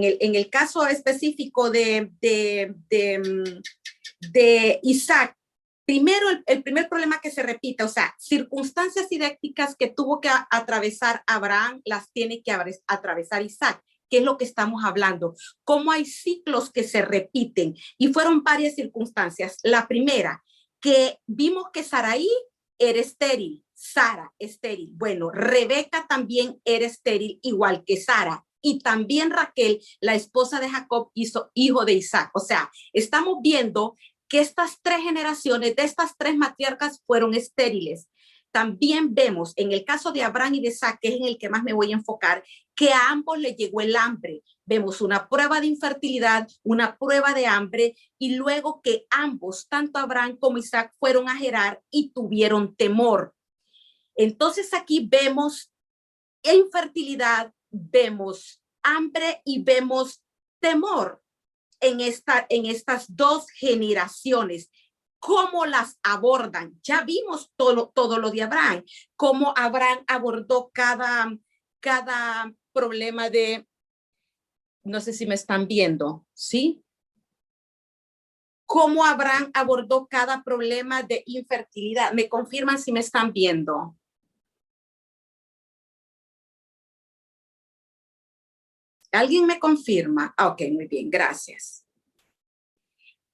En el caso específico de Isaac, primero, el primer problema que se repite, o sea, circunstancias didácticas que tuvo que atravesar Abraham, las tiene que atravesar Isaac. ¿Qué es lo que estamos hablando? Cómo hay ciclos que se repiten, y fueron varias circunstancias. La primera, que vimos que Sarai era estéril, Sara estéril. Bueno, Rebeca también era estéril, igual que Sara. Y también Raquel, la esposa de Jacob, hizo hijo de Isaac. O sea, estamos viendo que estas tres generaciones de estas tres matriarcas fueron estériles. También vemos en el caso de Abraham y de Isaac, que es en el que más me voy a enfocar, que a ambos les llegó el hambre. Vemos una prueba de infertilidad, una prueba de hambre, y luego que ambos, tanto Abraham como Isaac, fueron a Gerar y tuvieron temor. Entonces aquí vemos infertilidad, vemos hambre y vemos temor en estas dos generaciones. ¿Cómo las abordan? Ya vimos todo lo de Abraham, cómo Abraham abordó cada problema de, no sé si me están viendo, ¿sí? Cómo Abraham abordó cada problema de infertilidad. ¿Me confirman si me están viendo? ¿Alguien me confirma? Ok, muy bien, gracias.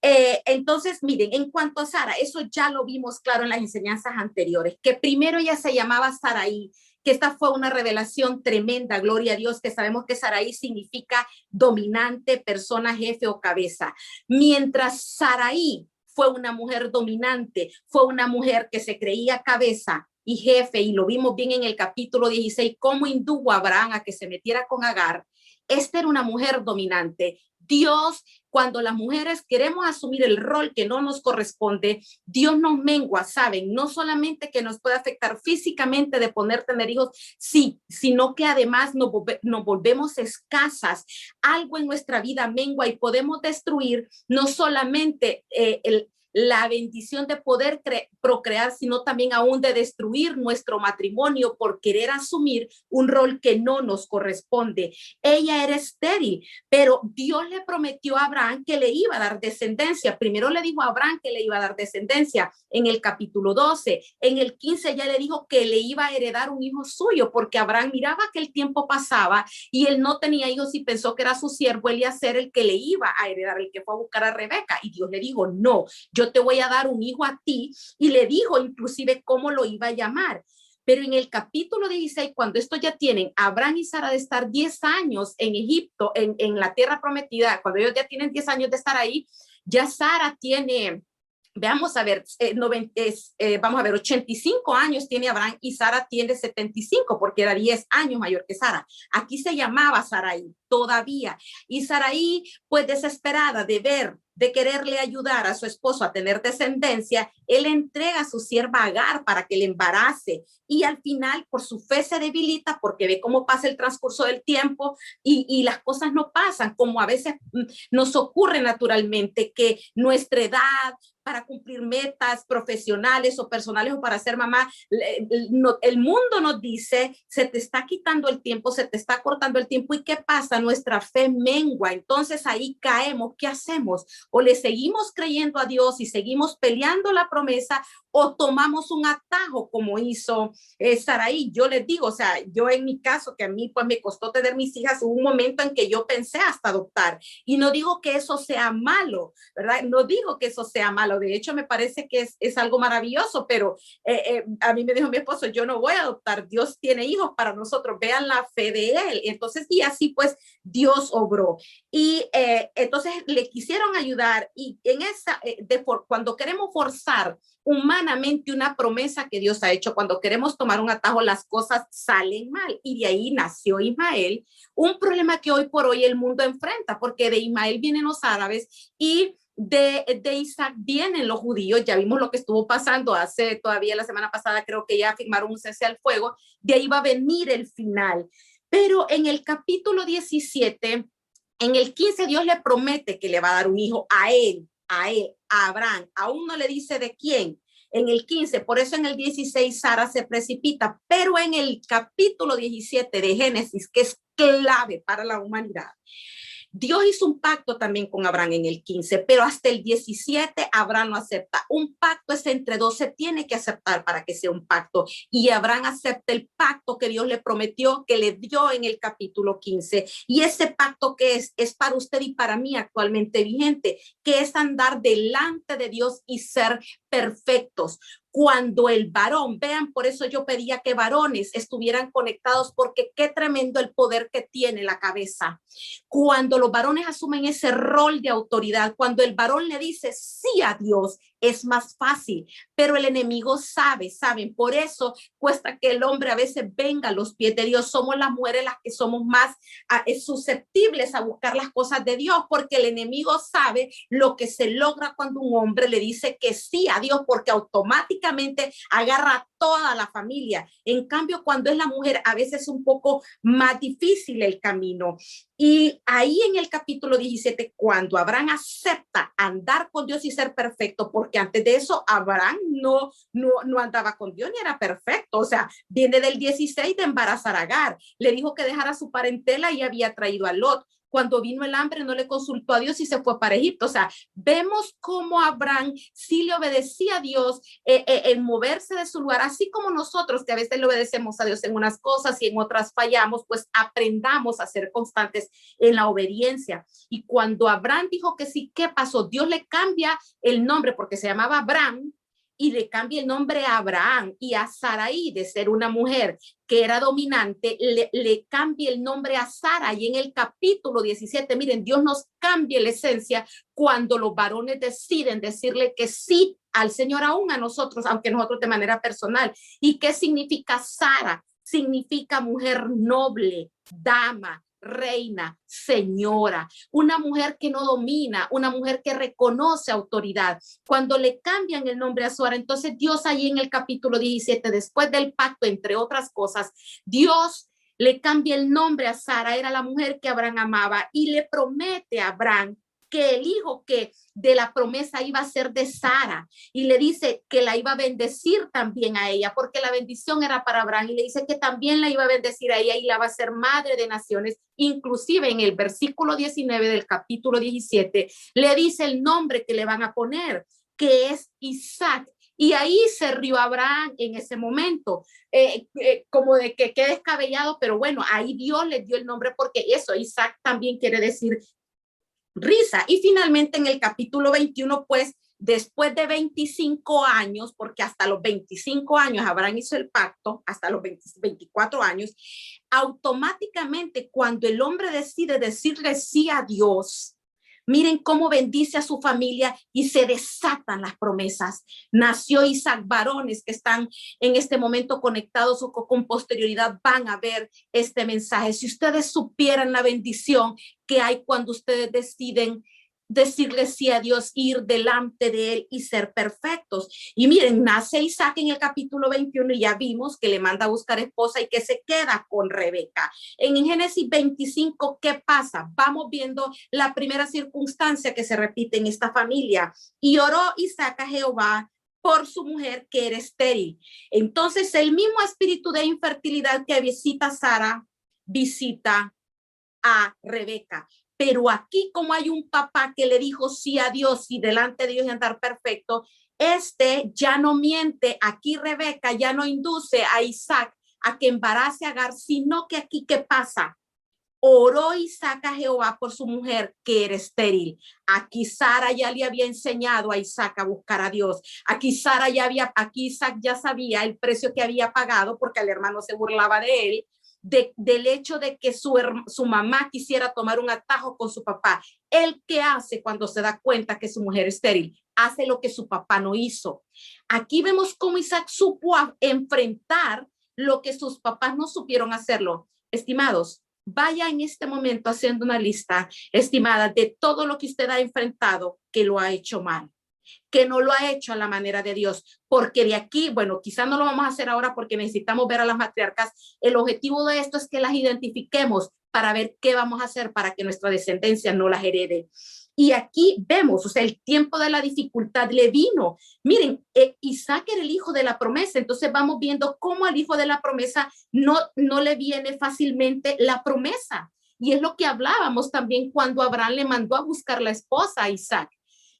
Entonces, miren, en cuanto a Sara, eso ya lo vimos claro en las enseñanzas anteriores, que primero ella se llamaba Sarai, que esta fue una revelación tremenda, gloria a Dios, que sabemos que Sarai significa dominante, persona, jefe o cabeza. Mientras Sarai fue una mujer dominante, fue una mujer que se creía cabeza y jefe, y lo vimos bien en el capítulo 16, cómo indujo a Abraham a que se metiera con Agar. Esta era una mujer dominante. Dios, cuando las mujeres queremos asumir el rol que no nos corresponde, Dios nos mengua, ¿saben? No solamente que nos puede afectar físicamente de tener hijos, sí, sino que además nos volvemos escasas. Algo en nuestra vida mengua y podemos destruir no solamente la bendición de poder procrear, sino también aún de destruir nuestro matrimonio por querer asumir un rol que no nos corresponde. Ella era estéril, pero Dios le prometió a Abraham que le iba a dar descendencia. Primero le dijo a Abraham que le iba a dar descendencia en el capítulo 12. En el 15 ya le dijo que le iba a heredar un hijo suyo, porque Abraham miraba que el tiempo pasaba y él no tenía hijos y pensó que era su siervo Eliezer el que le iba a heredar, el que fue a buscar a Rebeca. Y Dios le dijo, no, yo te voy a dar un hijo a ti, y le dijo inclusive cómo lo iba a llamar. Pero en el capítulo 16, cuando esto ya tienen Abraham y Sara de estar 10 años en Egipto, en la tierra prometida, cuando ellos ya tienen 10 años de estar ahí, ya Sara tiene, vamos a ver, 85 años tiene Abraham y Sara tiene 75, porque era 10 años mayor que Sara. Aquí se llamaba Sarai todavía. Y Sarai, pues desesperada de quererle ayudar a su esposo a tener descendencia, él entrega a su sierva Agar para que le embarace, y al final por su fe se debilita porque ve cómo pasa el transcurso del tiempo y las cosas no pasan como a veces nos ocurre naturalmente, que nuestra edad para cumplir metas profesionales o personales o para ser mamá, el mundo nos dice, se te está quitando el tiempo, se te está cortando el tiempo. ¿Y qué pasa? Nuestra fe mengua. Entonces ahí caemos. ¿Qué hacemos? O le seguimos creyendo a Dios y seguimos peleando la promesa, o tomamos un atajo como hizo Sarai. Yo les digo, o sea, yo en mi caso, que a mí pues me costó tener mis hijas, hubo un momento en que yo pensé hasta adoptar, y no digo que eso sea malo, ¿verdad? No digo que eso sea malo, de hecho me parece que es algo maravilloso, pero a mí me dijo mi esposo, yo no voy a adoptar, Dios tiene hijos para nosotros, vean la fe de él. Entonces, y así pues Dios obró. Y entonces le quisieron ayudar, y en esa, cuando queremos forzar humanamente una promesa que Dios ha hecho, cuando queremos tomar un atajo, las cosas salen mal, y de ahí nació Ismael, un problema que hoy por hoy el mundo enfrenta, porque de Ismael vienen los árabes y de Isaac vienen los judíos. Ya vimos lo que estuvo pasando hace todavía la semana pasada, creo que ya firmaron un cese al fuego, de ahí va a venir el final. Pero en el capítulo 17, en el 15, Dios le promete que le va a dar un hijo a él, a Abraham. Aún no le dice de quién. En el 15, por eso en el 16 Sara se precipita, pero en el capítulo 17 de Génesis, que es clave para la humanidad, Dios hizo un pacto también con Abraham en el 15, pero hasta el 17 Abraham no acepta. Un pacto es entre dos, se tiene que aceptar para que sea un pacto. Y Abraham acepta el pacto que Dios le prometió, que le dio en el capítulo 15. Y ese pacto que es para usted y para mí actualmente vigente, que es andar delante de Dios y ser perfectos. Cuando el varón, vean, por eso yo pedía que varones estuvieran conectados, porque qué tremendo el poder que tiene la cabeza. Cuando los varones asumen ese rol de autoridad, cuando el varón le dice sí a Dios, es más fácil, pero el enemigo saben, por eso cuesta que el hombre a veces venga a los pies de Dios. Somos las mujeres las que somos más susceptibles a buscar las cosas de Dios, porque el enemigo sabe lo que se logra cuando un hombre le dice que sí a Dios, porque automáticamente agarra toda la familia. En cambio, cuando es la mujer, a veces es un poco más difícil el camino. Y ahí en el capítulo 17, cuando Abraham acepta andar con Dios y ser perfecto, porque antes de eso Abraham no andaba con Dios ni era perfecto. O sea, viene del 16 de embarazar a Agar. Le dijo que dejara su parentela y había traído a Lot. Cuando vino el hambre no le consultó a Dios y se fue para Egipto. O sea, vemos cómo Abraham sí le obedecía a Dios en moverse de su lugar, así como nosotros que a veces le obedecemos a Dios en unas cosas y en otras fallamos, pues aprendamos a ser constantes en la obediencia. Y cuando Abraham dijo que sí, ¿qué pasó? Dios le cambia el nombre porque se llamaba Abraham y le cambia el nombre a Abraham, y a Sarai, de ser una mujer que era dominante, le cambia el nombre a Sara. Y en el capítulo 17, miren, Dios nos cambia la esencia cuando los varones deciden decirle que sí al Señor, aún a nosotros, aunque nosotros de manera personal. ¿Y qué significa Sara? Significa mujer noble, dama, reina, señora, una mujer que no domina, una mujer que reconoce autoridad. Cuando le cambian el nombre a Sara, entonces Dios ahí en el capítulo 17, después del pacto, entre otras cosas, Dios le cambia el nombre a Sara, era la mujer que Abraham amaba, y le promete a Abraham que el hijo que de la promesa iba a ser de Sara, y le dice que la iba a bendecir también a ella, porque la bendición era para Abraham, y le dice que también la iba a bendecir a ella y la va a ser madre de naciones. Inclusive en el versículo 19 del capítulo 17 le dice el nombre que le van a poner, que es Isaac. Y ahí se rió Abraham en ese momento, como de que qué descabellado, pero bueno, ahí Dios le dio el nombre, porque eso, Isaac, también quiere decir risa. Y finalmente en el capítulo 21, pues después de 25 años, porque hasta los 25 años Abraham hizo el pacto, hasta los 24 años, automáticamente cuando el hombre decide decirle sí a Dios, miren cómo bendice a su familia y se desatan las promesas. Nació Isaac, varones que están en este momento conectados o con posterioridad van a ver este mensaje. Si ustedes supieran la bendición que hay cuando ustedes deciden decirle sí a Dios, ir delante de él y ser perfectos. Y miren, nace Isaac en el capítulo 21 y ya vimos que le manda a buscar esposa y que se queda con Rebeca. En Génesis 25, ¿qué pasa? Vamos viendo la primera circunstancia que se repite en esta familia. Y oró Isaac a Jehová por su mujer que era estéril. Entonces el mismo espíritu de infertilidad que visita a Sara, visita a Rebeca. Pero aquí, como hay un papá que le dijo sí a Dios y delante de Dios y andar perfecto, este ya no miente. Aquí Rebeca ya no induce a Isaac a que embarace a Agar, sino que aquí, ¿qué pasa? Oró Isaac a Jehová por su mujer que era estéril. Aquí Sara ya le había enseñado a Isaac a buscar a Dios. Aquí Isaac ya sabía el precio que había pagado, porque el hermano se burlaba de él, del hecho de que su mamá quisiera tomar un atajo con su papá. ¿El qué hace cuando se da cuenta que su mujer es estéril? Hace lo que su papá no hizo. Aquí vemos cómo Isaac supo enfrentar lo que sus papás no supieron hacerlo. Estimados, vaya en este momento haciendo una lista, estimada, de todo lo que usted ha enfrentado que lo ha hecho mal, que no lo ha hecho a la manera de Dios, porque de aquí, bueno, quizás no lo vamos a hacer ahora porque necesitamos ver a las matriarcas. El objetivo de esto es que las identifiquemos para ver qué vamos a hacer para que nuestra descendencia no las herede. Y aquí vemos, o sea, el tiempo de la dificultad le vino. Miren, Isaac era el hijo de la promesa, entonces vamos viendo cómo al hijo de la promesa no le viene fácilmente la promesa. Y es lo que hablábamos también cuando Abraham le mandó a buscar la esposa a Isaac,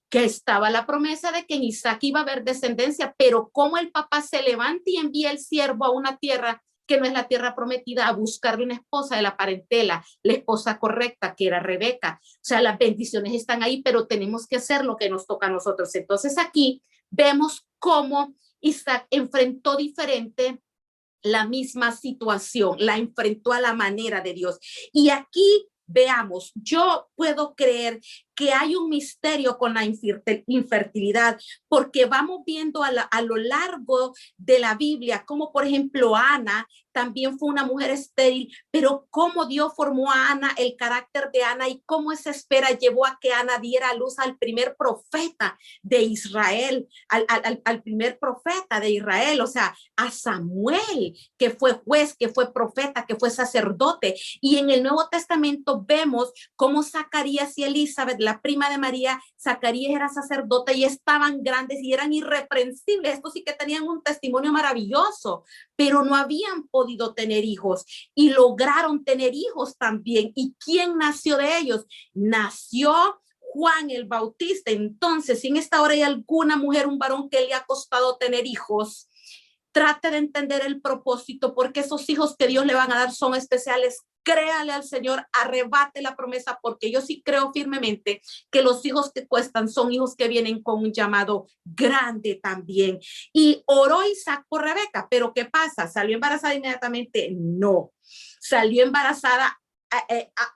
que estaba la promesa de que en Isaac iba a haber descendencia, pero cómo el papá se levanta y envía el siervo a una tierra que no es la tierra prometida, a buscarle una esposa de la parentela, la esposa correcta, que era Rebeca. O sea, las bendiciones están ahí, pero tenemos que hacer lo que nos toca a nosotros. Entonces aquí vemos cómo Isaac enfrentó diferente la misma situación, la enfrentó a la manera de Dios. Y aquí veamos, yo puedo creer que hay un misterio con la infertilidad, porque vamos viendo a lo largo de la Biblia, como por ejemplo Ana también fue una mujer estéril, pero cómo Dios formó a Ana, el carácter de Ana y cómo esa espera llevó a que Ana diera a luz al primer profeta de Israel, al primer profeta de Israel, o sea, a Samuel, que fue juez, que fue profeta, que fue sacerdote. Y en el Nuevo Testamento vemos cómo Zacarías y Elizabeth, la prima de María, Zacarías era sacerdote y estaban grandes y eran irreprensibles. Estos sí que tenían un testimonio maravilloso, pero no habían podido tener hijos y lograron tener hijos también. ¿Y quién nació de ellos? Nació Juan el Bautista. Entonces, si en esta hora hay alguna mujer, un varón que le ha costado tener hijos, trate de entender el propósito, porque esos hijos que Dios le van a dar son especiales. Créale al Señor, arrebate la promesa, porque yo sí creo firmemente que los hijos que cuestan son hijos que vienen con un llamado grande también. Y oró Isaac por Rebeca, pero ¿qué pasa? ¿Salió embarazada inmediatamente? No, salió embarazada.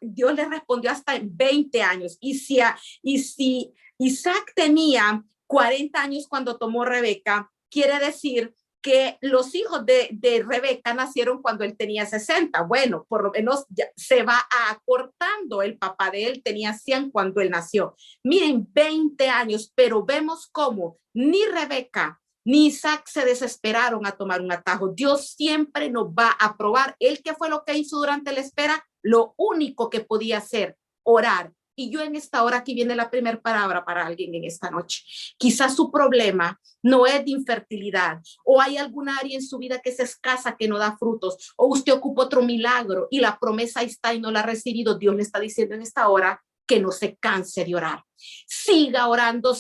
Dios le respondió hasta en 20 años. Y si Isaac tenía 40 años cuando tomó Rebeca, quiere decir que los hijos de Rebeca nacieron cuando él tenía 60. Bueno, por lo menos ya se va acortando. El papá de él tenía 100 cuando él nació. Miren, 20 años, pero vemos cómo ni Rebeca ni Isaac se desesperaron a tomar un atajo. Dios siempre nos va a probar. Él, ¿qué fue lo que hizo durante la espera? Lo único que podía hacer, orar. Y yo en esta hora, aquí viene la primera palabra para alguien en esta noche. Quizás su problema no es de infertilidad, o hay alguna área en su vida que es escasa, que no da frutos, o usted ocupa otro milagro y la promesa está y no la ha recibido. Dios le está diciendo en esta hora que no se canse de orar. Siga orando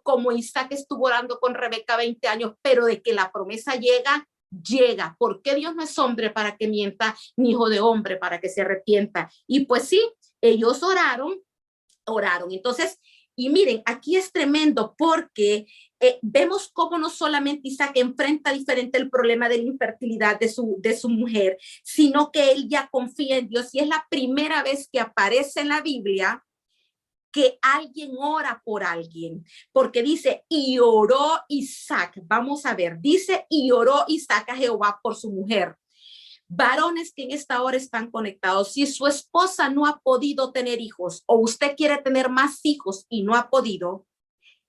como Isaac estuvo orando con Rebeca 20 años, pero de que la promesa llega, llega, porque Dios no es hombre para que mienta, ni hijo de hombre para que se arrepienta. Y pues sí, ellos oraron. Entonces, y miren, aquí es tremendo porque vemos cómo no solamente Isaac enfrenta diferente el problema de la infertilidad de su mujer, sino que él ya confía en Dios. Y es la primera vez que aparece en la Biblia que alguien ora por alguien, porque dice, y oró Isaac. Vamos a ver, dice, y oró Isaac a Jehová por su mujer. Varones que en esta hora están conectados, si su esposa no ha podido tener hijos o usted quiere tener más hijos y no ha podido,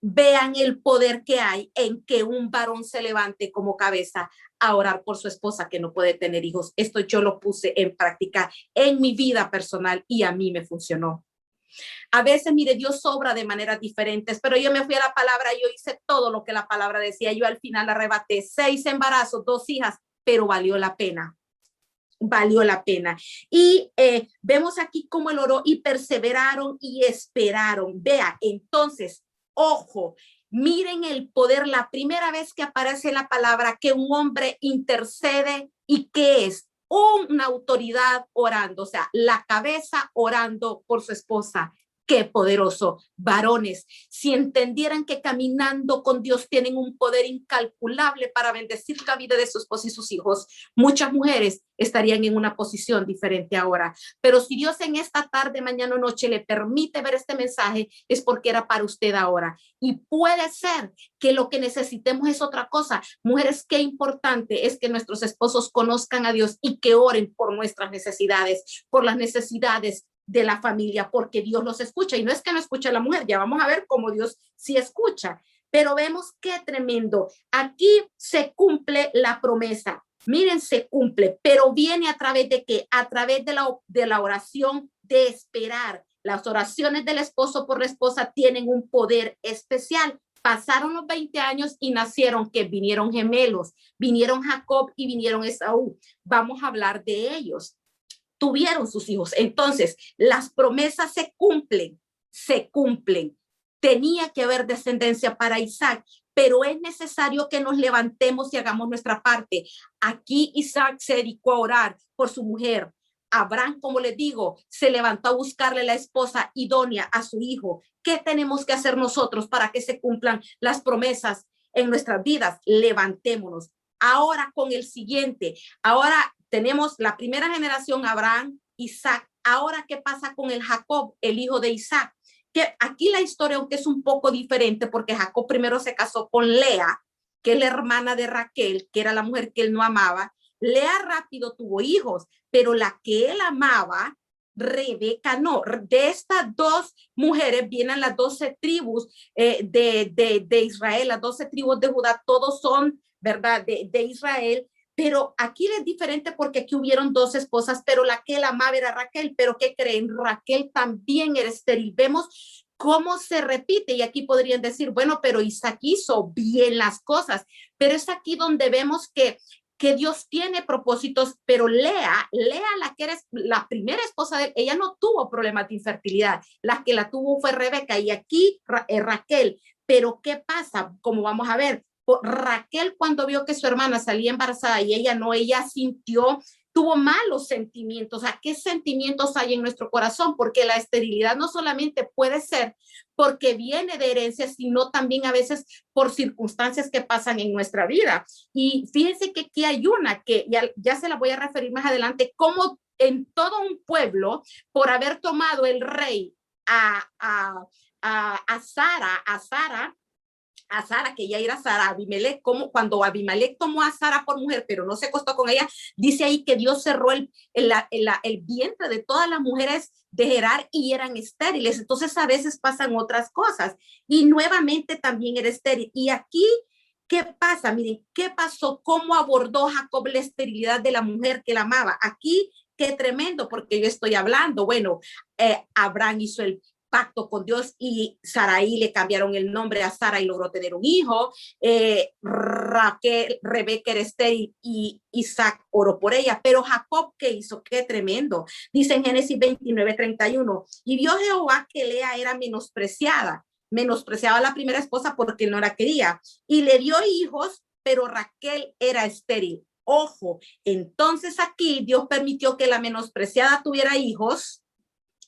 vean el poder que hay en que un varón se levante como cabeza a orar por su esposa que no puede tener hijos. Esto yo lo puse en práctica en mi vida personal y a mí me funcionó. A veces, mire, Dios obra de maneras diferentes, pero yo me fui a la palabra y yo hice todo lo que la palabra decía. Yo al final arrebaté 6 embarazos, 2 hijas, pero valió la pena. Valió la pena. Y vemos aquí cómo él oró y perseveraron y esperaron. Vea, entonces, ojo, miren el poder, la primera vez que aparece la palabra que un hombre intercede y que es una autoridad orando, o sea, la cabeza orando por su esposa. Qué poderoso. Varones, si entendieran que caminando con Dios tienen un poder incalculable para bendecir la vida de su esposa y sus hijos, muchas mujeres estarían en una posición diferente ahora. Pero si Dios en esta tarde, mañana o noche le permite ver este mensaje, es porque era para usted ahora. Y puede ser que lo que necesitemos es otra cosa. Mujeres, qué importante es que nuestros esposos conozcan a Dios y que oren por nuestras necesidades, por las necesidades de la familia, porque Dios los escucha. Y no es que no escucha a la mujer, ya vamos a ver cómo Dios sí escucha. Pero vemos qué tremendo. Aquí se cumple la promesa. Miren, se cumple, pero viene a través de qué? A través de la oración de esperar. Las oraciones del esposo por la esposa tienen un poder especial. Pasaron los 20 años y nacieron, que vinieron gemelos, vinieron Jacob y vinieron Esaú. Vamos a hablar de ellos. tuvieron sus hijos. Entonces, las promesas se cumplen, se cumplen. Tenía que haber descendencia para Isaac, pero es necesario que nos levantemos y hagamos nuestra parte. Aquí Isaac se dedicó a orar por su mujer. Abraham, como les digo, se levantó a buscarle la esposa idónea a su hijo. ¿Qué tenemos que hacer nosotros para que se cumplan las promesas en nuestras vidas? Levantémonos. Ahora con el siguiente. Ahora tenemos la primera generación, Abraham, Isaac. Ahora, ¿qué pasa con el Jacob, el hijo de Isaac? Que aquí la historia, aunque es un poco diferente, porque Jacob primero se casó con Lea, que es la hermana de Raquel, que era la mujer que él no amaba. Lea rápido tuvo hijos, pero la que él amaba, Rebeca, no. De estas dos mujeres vienen las 12 tribus de Israel, las 12 tribus de Judá, todos son, ¿verdad?, de Israel. Pero aquí es diferente porque aquí hubieron dos esposas, pero la que él amaba era Raquel. Pero ¿qué creen? Raquel también era estéril. Vemos cómo se repite, y aquí podrían decir, bueno, pero Isaac hizo bien las cosas, pero es aquí donde vemos que Dios tiene propósitos. Pero Lea, la que era la primera esposa de él, ella no tuvo problemas de infertilidad. La que la tuvo fue Rebeca, y aquí Raquel. Pero ¿qué pasa? Como vamos a ver, Raquel, cuando vio que su hermana salía embarazada y ella no, ella sintió, tuvo malos sentimientos. ¿A qué sentimientos hay en nuestro corazón? Porque la esterilidad no solamente puede ser porque viene de herencia, sino también a veces por circunstancias que pasan en nuestra vida. Y fíjense que aquí hay una que ya se la voy a referir más adelante, como en todo un pueblo, por haber tomado el rey a Sara, que ya era Sara, Abimelech, como cuando Abimelech tomó a Sara por mujer, pero no se acostó con ella, dice ahí que Dios cerró el vientre de todas las mujeres de Gerar y eran estériles. Entonces a veces pasan otras cosas, y nuevamente también era estéril. Y aquí, ¿qué pasa? Miren, ¿qué pasó? ¿Cómo abordó Jacob la esterilidad de la mujer que la amaba? Aquí, qué tremendo, porque yo estoy hablando, bueno, Abraham hizo el pacto con Dios, y Sarai le cambiaron el nombre a Sara y logró tener un hijo. Rebeca era estéril y Isaac oró por ella. Pero Jacob, ¿qué hizo? Qué tremendo. Dice en Génesis 29:31, y vio Jehová que Lea era menospreciaba a la primera esposa porque no la quería, y le dio hijos, pero Raquel era estéril. Ojo, entonces aquí Dios permitió que la menospreciada tuviera hijos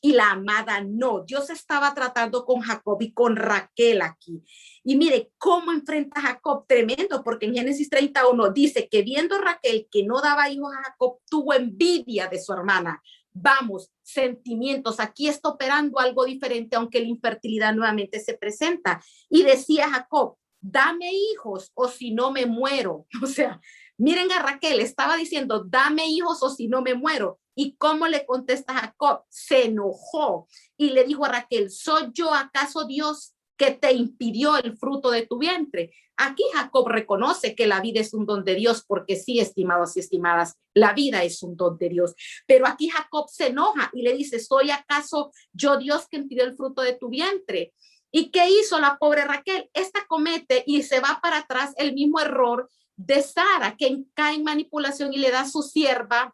y la amada no. Dios estaba tratando con Jacob y con Raquel aquí. Y mire cómo enfrenta a Jacob, tremendo, porque en Génesis 31 dice que viendo Raquel que no daba hijos a Jacob, tuvo envidia de su hermana. Vamos, sentimientos. Aquí está operando algo diferente, aunque la infertilidad nuevamente se presenta. Y decía Jacob, dame hijos o si no me muero. O sea, miren a Raquel, estaba diciendo, dame hijos o si no me muero. ¿Y cómo le contesta Jacob? Se enojó y le dijo a Raquel, ¿soy yo acaso Dios que te impidió el fruto de tu vientre? Aquí Jacob reconoce que la vida es un don de Dios, porque sí, estimados y estimadas, la vida es un don de Dios. Pero aquí Jacob se enoja y le dice, ¿soy acaso yo Dios que impidió el fruto de tu vientre? ¿Y qué hizo la pobre Raquel? Esta comete y se va para atrás el mismo error de Sara, que cae en manipulación y le da su sierva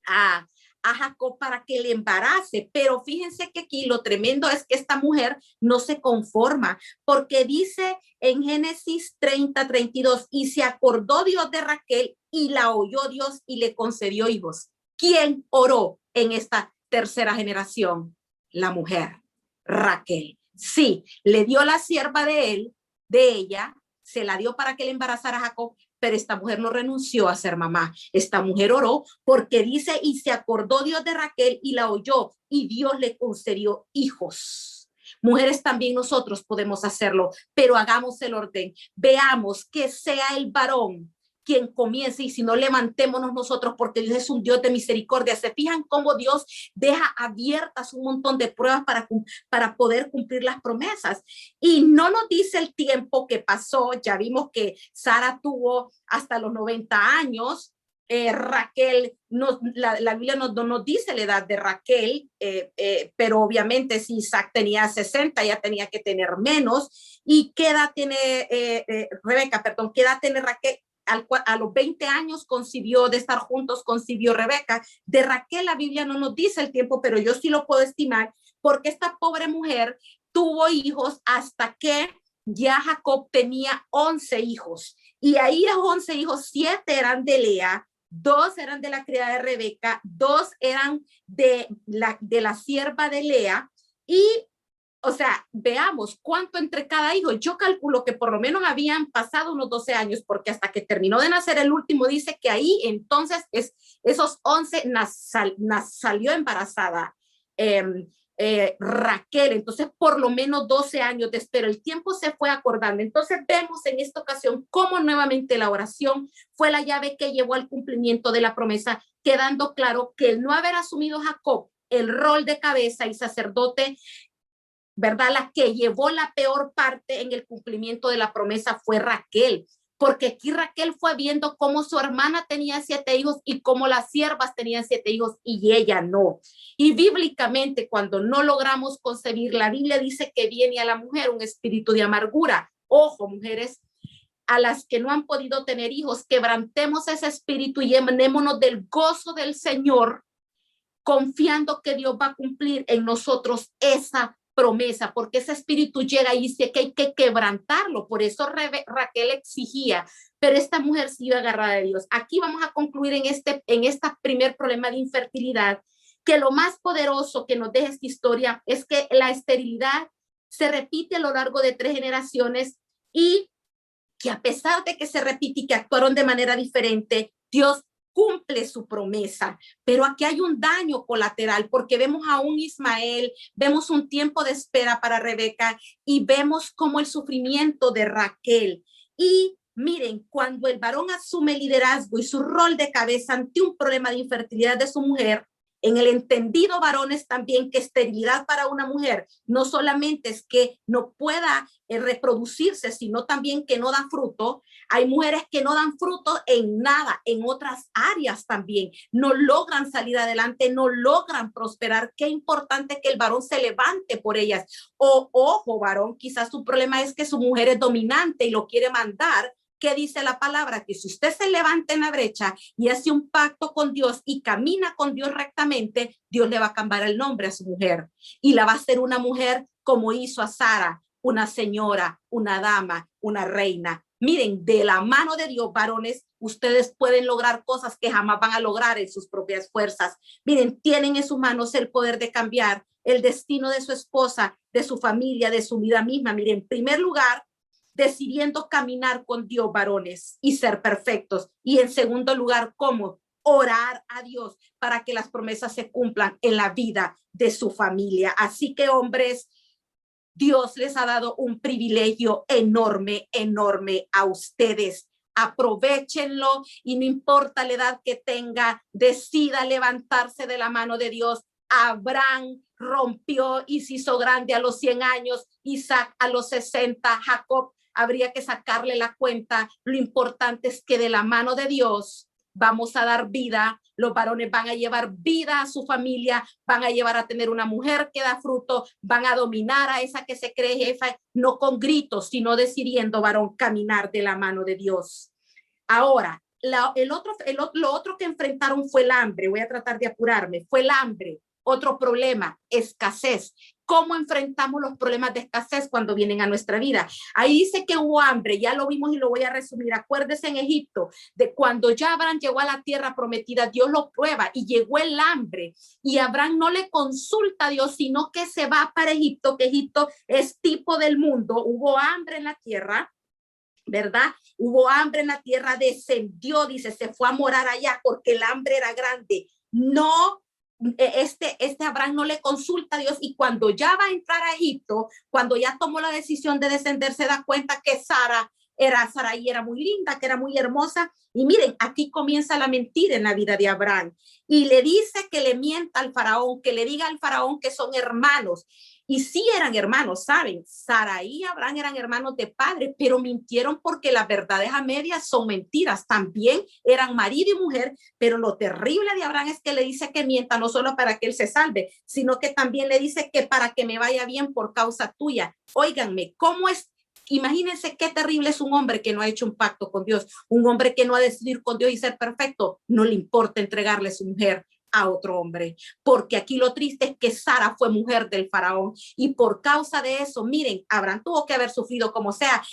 a Jacob para que le embarace. Pero fíjense que aquí lo tremendo es que esta mujer no se conforma, porque dice en Génesis 30:32, y se acordó Dios de Raquel y la oyó Dios y le concedió hijos. ¿Quién oró en esta tercera generación? La mujer, Raquel. Sí, le dio la sierva de él, de ella, se la dio para que le embarazara a Jacob, pero esta mujer no renunció a ser mamá. Esta mujer oró, porque dice, y se acordó Dios de Raquel y la oyó, y Dios le concedió hijos. Mujeres, también nosotros podemos hacerlo, pero hagamos el orden. Veamos que sea el varón quien comience, y si no, levantémonos nosotros, porque Dios es un Dios de misericordia. Se fijan cómo Dios deja abiertas un montón de pruebas para poder cumplir las promesas. Y no nos dice el tiempo que pasó. Ya vimos que Sara tuvo hasta los 90 años. Raquel, la Biblia no dice la edad de Raquel, pero obviamente si Isaac tenía 60, ya tenía que tener menos. ¿Y qué edad tiene Rebeca? Perdón, ¿qué edad tiene Raquel? a los 20 años concibió, de estar juntos, concibió Rebeca. De Raquel la Biblia no nos dice el tiempo, pero yo sí lo puedo estimar, porque esta pobre mujer tuvo hijos hasta que ya Jacob tenía 11 hijos. Y ahí los 11 hijos, 7 eran de Lea, 2 eran de la criada de Rebeca, 2 eran de la sierva de Lea. Y, o sea, veamos cuánto entre cada hijo. Yo calculo que por lo menos habían pasado unos 12 años, porque hasta que terminó de nacer el último, dice que ahí entonces esos 11 salió embarazada Raquel. Entonces por lo menos 12 años de espera. El tiempo se fue acordando. Entonces vemos en esta ocasión cómo nuevamente la oración fue la llave que llevó al cumplimiento de la promesa, quedando claro que el no haber asumido Jacob el rol de cabeza y sacerdote, ¿verdad? La que llevó la peor parte en el cumplimiento de la promesa fue Raquel, porque aquí Raquel fue viendo cómo su hermana tenía 7 hijos y cómo las siervas tenían 7 hijos y ella no. Y bíblicamente, cuando no logramos concebir, la Biblia dice que viene a la mujer un espíritu de amargura. Ojo, mujeres, a las que no han podido tener hijos, quebrantemos ese espíritu y llenémonos del gozo del Señor, confiando que Dios va a cumplir en nosotros esa promesa, porque ese espíritu llega y dice que hay que quebrantarlo. Por eso Raquel exigía, pero esta mujer siguió agarrada de Dios. Aquí vamos a concluir en este primer problema de infertilidad, que lo más poderoso que nos deja esta historia es que la esterilidad se repite a lo largo de 3 generaciones y que a pesar de que se repite y que actuaron de manera diferente, Dios cumple su promesa. Pero aquí hay un daño colateral, porque vemos a un Ismael, vemos un tiempo de espera para Rebeca y vemos como el sufrimiento de Raquel. Y miren, cuando el varón asume liderazgo y su rol de cabeza ante un problema de infertilidad de su mujer, en el entendido, varones, también que esterilidad para una mujer no solamente es que no pueda reproducirse, sino también que no da fruto. Hay mujeres que no dan fruto en nada, en otras áreas también. No logran salir adelante, no logran prosperar. Qué importante que el varón se levante por ellas. O, ojo, varón, quizás su problema es que su mujer es dominante y lo quiere mandar. ¿Qué dice la palabra? Que si usted se levanta en la brecha y hace un pacto con Dios y camina con Dios rectamente, Dios le va a cambiar el nombre a su mujer y la va a hacer una mujer como hizo a Sara, una señora, una dama, una reina. Miren, de la mano de Dios, varones, ustedes pueden lograr cosas que jamás van a lograr en sus propias fuerzas. Miren, tienen en sus manos el poder de cambiar el destino de su esposa, de su familia, de su vida misma. Miren, en primer lugar, decidiendo caminar con Dios, varones, y ser perfectos. Y en segundo lugar, ¿cómo? Orar a Dios para que las promesas se cumplan en la vida de su familia. Así que, hombres, Dios les ha dado un privilegio enorme, enorme a ustedes. Aprovechenlo y no importa la edad que tenga, decida levantarse de la mano de Dios. Abraham rompió y se hizo grande a los 100 años, Isaac a los 60, Jacob habría que sacarle la cuenta. Lo importante es que de la mano de Dios vamos a dar vida. Los varones van a llevar vida a su familia, van a llevar a tener una mujer que da fruto, van a dominar a esa que se cree jefa, no con gritos, sino decidiendo, varón, caminar de la mano de Dios. Ahora, lo otro que enfrentaron fue el hambre. Voy a tratar de apurarme. Fue el hambre. Otro problema, escasez. ¿Cómo enfrentamos los problemas de escasez cuando vienen a nuestra vida? Ahí dice que hubo hambre, ya lo vimos y lo voy a resumir. Acuérdese en Egipto, de cuando ya Abraham llegó a la tierra prometida, Dios lo prueba y llegó el hambre. Y Abraham no le consulta a Dios, sino que se va para Egipto, que Egipto es tipo del mundo. Hubo hambre en la tierra, ¿verdad? Hubo hambre en la tierra, descendió, dice, se fue a morar allá porque el hambre era grande. No. Este Abraham no le consulta a Dios y cuando ya va a entrar a Egipto, cuando ya tomó la decisión de descender, se da cuenta que Sarai era muy linda, que era muy hermosa. Y miren, aquí comienza la mentira en la vida de Abraham. Y le dice que le mienta al faraón, que le diga al faraón que son hermanos. Y sí eran hermanos, ¿saben? Sarai y Abraham eran hermanos de padre, pero mintieron porque las verdades a medias son mentiras. También eran marido y mujer, pero lo terrible de Abraham es que le dice que mienta no solo para que él se salve, sino que también le dice que para que me vaya bien por causa tuya. Óiganme, ¿cómo es Imagínense qué terrible es un hombre que no ha hecho un pacto con Dios, un hombre que no ha decidido ir con Dios y ser perfecto. No le importa entregarle su mujer a otro hombre, porque aquí lo triste es que Sara fue mujer del faraón y por causa de eso, miren, Abraham tuvo que haber sufrido como sea.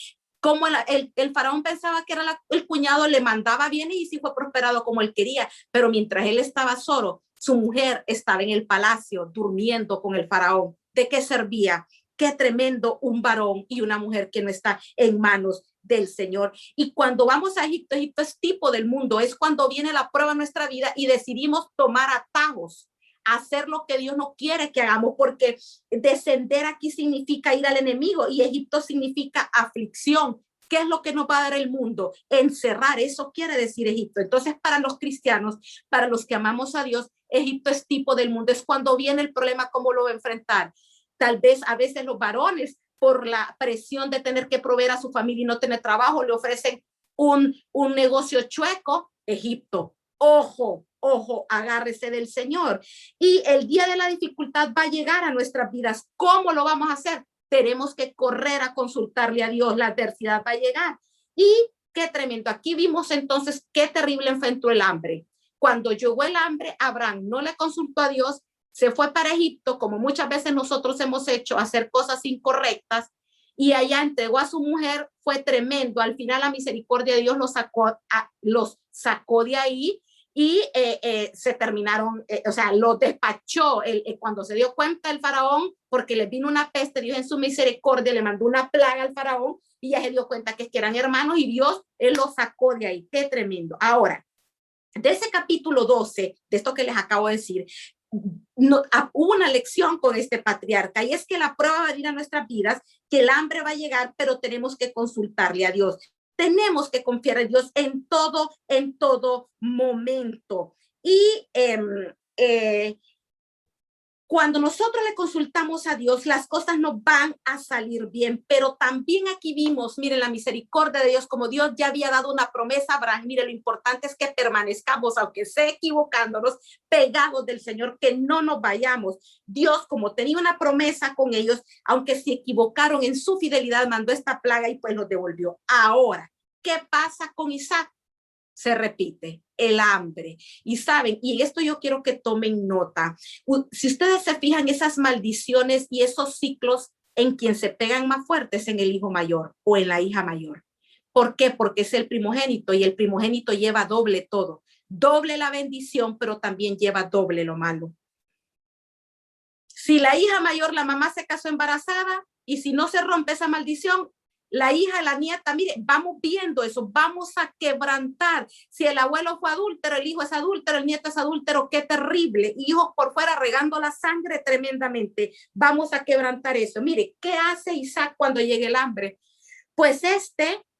Como el faraón pensaba que era el cuñado, le mandaba bienes y sí fue prosperado como él quería, pero mientras él estaba solo, su mujer estaba en el palacio durmiendo con el faraón. ¿De qué servía? Qué tremendo un varón y una mujer que no está en manos del Señor. Y cuando vamos a Egipto, Egipto es tipo del mundo, es cuando viene la prueba en nuestra vida y decidimos tomar atajos, hacer lo que Dios no quiere que hagamos, porque descender aquí significa ir al enemigo y Egipto significa aflicción. ¿Qué es lo que nos va a dar el mundo? Encerrar, eso quiere decir Egipto. Entonces, para los cristianos, para los que amamos a Dios, Egipto es tipo del mundo, es cuando viene el problema, cómo lo va a enfrentar. Tal vez a veces los varones, por la presión de tener que proveer a su familia y no tener trabajo, le ofrecen un negocio chueco. Egipto, ojo, ojo, agárrese del Señor. Y el día de la dificultad va a llegar a nuestras vidas. ¿Cómo lo vamos a hacer? Tenemos que correr a consultarle a Dios. La adversidad va a llegar. Y qué tremendo. Aquí vimos entonces qué terrible enfrentó el hambre. Cuando llegó el hambre, Abraham no le consultó a Dios, se fue para Egipto, como muchas veces nosotros hemos hecho, hacer cosas incorrectas, y allá entregó a su mujer. Fue tremendo. Al final la misericordia de Dios los sacó de ahí y se terminaron, o sea, los despachó. Cuando se dio cuenta el faraón, porque le vino una peste, Dios en su misericordia le mandó una plaga al faraón y ya se dio cuenta que eran hermanos y Dios, él los sacó de ahí. Qué tremendo. Ahora, de ese capítulo 12, de esto que les acabo de decir, hubo una lección con este patriarca y es que la prueba va a venir a nuestras vidas, que el hambre va a llegar, pero tenemos que consultarle a Dios. Tenemos que confiar en Dios en todo momento. Y cuando nosotros le consultamos a Dios, las cosas nos van a salir bien, pero también aquí vimos, miren, la misericordia de Dios, como Dios ya había dado una promesa a Abraham. Miren, lo importante es que permanezcamos, aunque sea equivocándonos, pegados del Señor, que no nos vayamos. Dios, como tenía una promesa con ellos, aunque se equivocaron en su fidelidad, mandó esta plaga y pues los devolvió. Ahora, ¿qué pasa con Isaac? Se repite el hambre. Y saben, y esto yo quiero que tomen nota. Si ustedes se fijan, esas maldiciones y esos ciclos en quien se pegan más fuertes en el hijo mayor o en la hija mayor. ¿Por qué? Porque es el primogénito y el primogénito lleva doble todo. Doble la bendición, pero también lleva doble lo malo. Si la hija mayor, la mamá se casó embarazada y si no se rompe esa maldición, la hija, la nieta, mire, vamos viendo eso, vamos a quebrantar. Si el abuelo fue adúltero, el hijo es adúltero, el nieto es adúltero, qué terrible. Hijos por fuera regando la sangre tremendamente. Vamos a quebrantar eso. Mire, ¿qué hace Isaac cuando llegue el hambre? Pues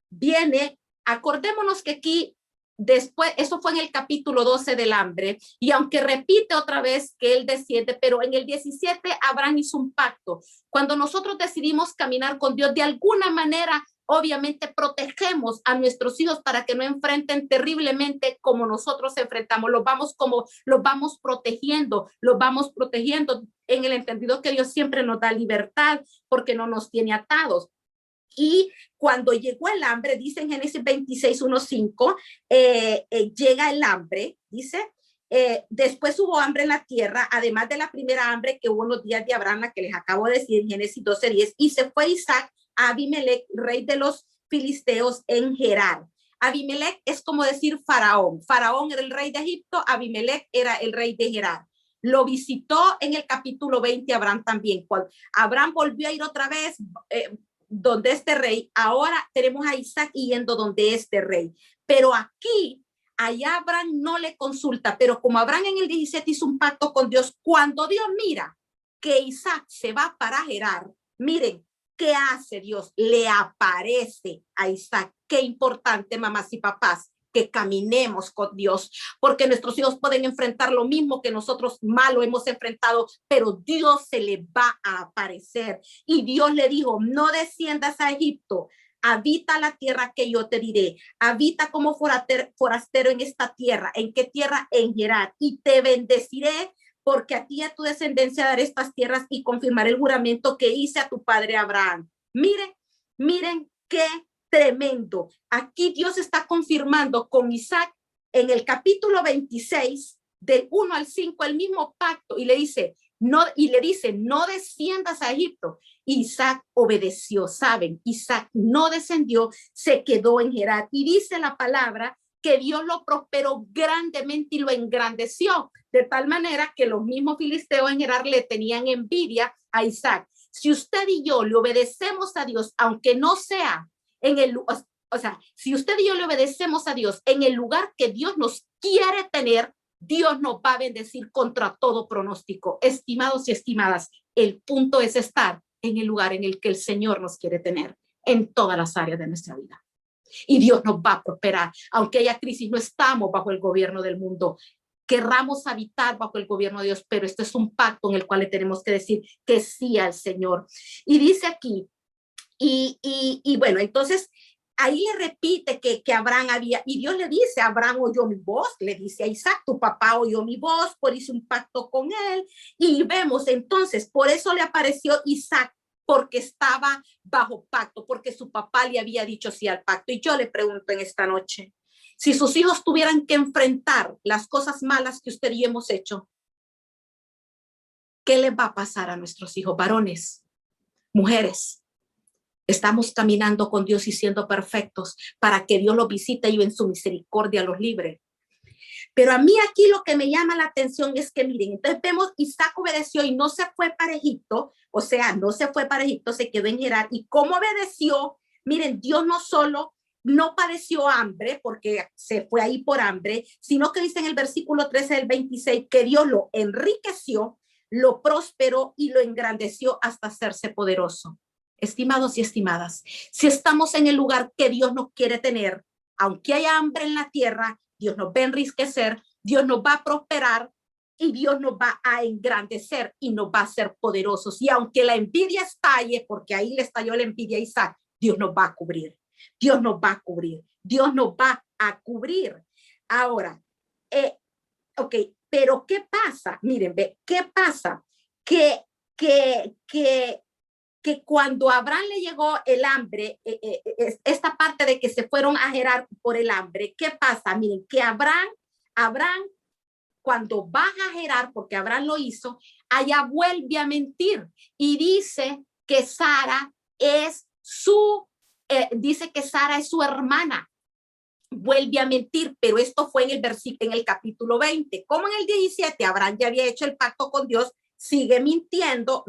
viene, acordémonos que aquí después, eso fue en el capítulo 12 del hambre, y aunque repite otra vez que él desciende, pero en el 17 Abraham hizo un pacto. Cuando nosotros decidimos caminar con Dios, de alguna manera, obviamente protegemos a nuestros hijos para que no enfrenten terriblemente como nosotros enfrentamos, los vamos protegiendo en el entendido que Dios siempre nos da libertad porque no nos tiene atados. Y cuando llegó el hambre, dice en Génesis 26, 1:5, llega el hambre, dice, después hubo hambre en la tierra, además de la primera hambre que hubo en los días de Abraham, la que les acabo de decir en Génesis 12:10, y se fue Isaac a Abimelech, rey de los filisteos, en Gerar. Abimelech es como decir Faraón. Faraón era el rey de Egipto, Abimelech era el rey de Gerar. Lo visitó en el capítulo 20 Abraham también. Cuando Abraham volvió a ir otra vez, donde este rey, ahora tenemos a Isaac yendo donde este rey, pero aquí, allá Abraham no le consulta, pero como Abraham en el 17 hizo un pacto con Dios, cuando Dios mira que Isaac se va para Gerar, miren, ¿qué hace Dios? Le aparece a Isaac. Qué importante, mamás y papás, que caminemos con Dios, porque nuestros hijos pueden enfrentar lo mismo que nosotros malo hemos enfrentado, pero Dios se le va a aparecer. Y Dios le dijo, no desciendas a Egipto, habita la tierra que yo te diré, habita como forastero en esta tierra. ¿En qué tierra? En Gerar, y te bendeciré, porque a ti y a tu descendencia daré estas tierras y confirmaré el juramento que hice a tu padre Abraham. Mire, Miren qué tremendo. Aquí Dios está confirmando con Isaac en el capítulo 26, del 1 al 5, el mismo pacto, y le dice, no desciendas a Egipto. Isaac obedeció, saben, Isaac no descendió, se quedó en Gerar, y dice la palabra que Dios lo prosperó grandemente y lo engrandeció, de tal manera que los mismos filisteos en Gerar le tenían envidia a Isaac. Si usted y yo le obedecemos a Dios, aunque no sea en el, o sea, si usted y yo le obedecemos a Dios en el lugar que Dios nos quiere tener, Dios nos va a bendecir contra todo pronóstico. Estimados y estimadas, el punto es estar en el lugar en el que el Señor nos quiere tener en todas las áreas de nuestra vida. Y Dios nos va a prosperar. Aunque haya crisis, no estamos bajo el gobierno del mundo. Querramos habitar bajo el gobierno de Dios, pero este es un pacto en el cual le tenemos que decir que sí al Señor. Y dice aquí, y bueno, entonces ahí le repite que Abraham había, y Dios le dice, Abraham oyó mi voz, le dice a Isaac, tu papá oyó mi voz, por hice un pacto con él, y vemos entonces, por eso le apareció Isaac, porque estaba bajo pacto, porque su papá le había dicho sí al pacto. Y yo le pregunto en esta noche, si sus hijos tuvieran que enfrentar las cosas malas que usted y yo hemos hecho, ¿qué les va a pasar a nuestros hijos varones, mujeres? Estamos caminando con Dios y siendo perfectos para que Dios los visite y en su misericordia los libre. Pero a mí aquí lo que me llama la atención es que, miren, entonces vemos, Isaac obedeció y no se fue para Egipto, o sea, no se fue para Egipto, se quedó en Gerar. Y cómo obedeció, miren, Dios no solo no padeció hambre, porque se fue ahí por hambre, sino que dice en el versículo 13 del 26 que Dios lo enriqueció, lo prosperó y lo engrandeció hasta hacerse poderoso. Estimados y estimadas, si estamos en el lugar que Dios nos quiere tener, aunque haya hambre en la tierra, Dios nos va a enriquecer, Dios nos va a prosperar y Dios nos va a engrandecer y nos va a hacer poderosos. Y aunque la envidia estalle, porque ahí le estalló la envidia a Isaac, Dios nos va a cubrir, Dios nos va a cubrir, Dios nos va a cubrir. Ahora, ok, pero ¿qué pasa? Miren, ve, ¿qué pasa? Que cuando a Abraham le llegó el hambre, esta parte de que se fueron a Gerar por el hambre, ¿qué pasa? Miren, que Abraham, cuando baja a Gerar, porque Abraham lo hizo, allá vuelve a mentir y dice que Sara es su hermana. Vuelve a mentir, pero esto fue en el capítulo 20. Como en el 17 Abraham ya había hecho el pacto con Dios, sigue mintiendo,